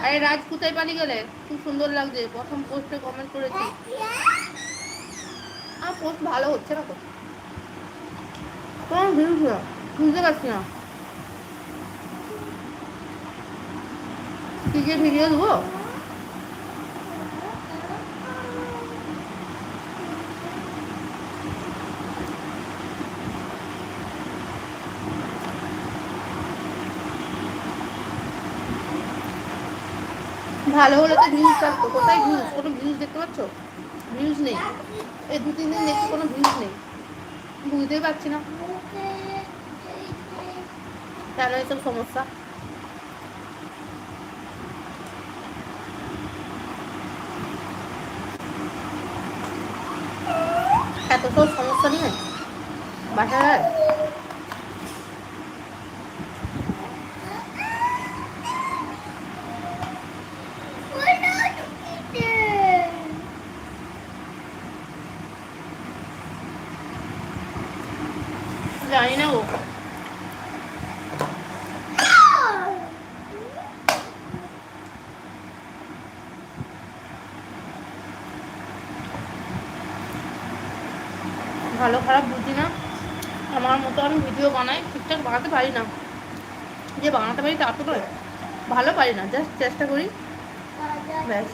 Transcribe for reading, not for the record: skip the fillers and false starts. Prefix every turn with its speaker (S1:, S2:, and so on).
S1: আরে রাজ কোথায় পালিয়ে গেলে? খুব সুন্দর লাগছে, প্রথম পোস্টে কমেন্ট করেছি। আর পোস্ট ভালো হচ্ছে না তো, কোনো ভিউজ না, বুঝতে পারছি না কি যে ভিডিও দেবো। ভালো হলে তো ভিউজ থাকতো, কোথায় ভিউজ? কোনো ভিউজ দেখতে পাচ্ছ? ভিউজ নেই, এই 2-3 দিন দেখছি কোনো ভিউজ নেই, বুঝতেই পারছি না কেন এসব সমস্যা। এত সব সমস্যা নিয়ে বাসায় জানি না গো। ভালো খারাপ বুঝি না, আমার মতো আমি ভিডিও বানাই, ঠিকঠাক বানাতে পারি না, যে বানাতে পারি তা তো নয়, ভালো পারি না, জাস্ট চেষ্টা করি ব্যাস।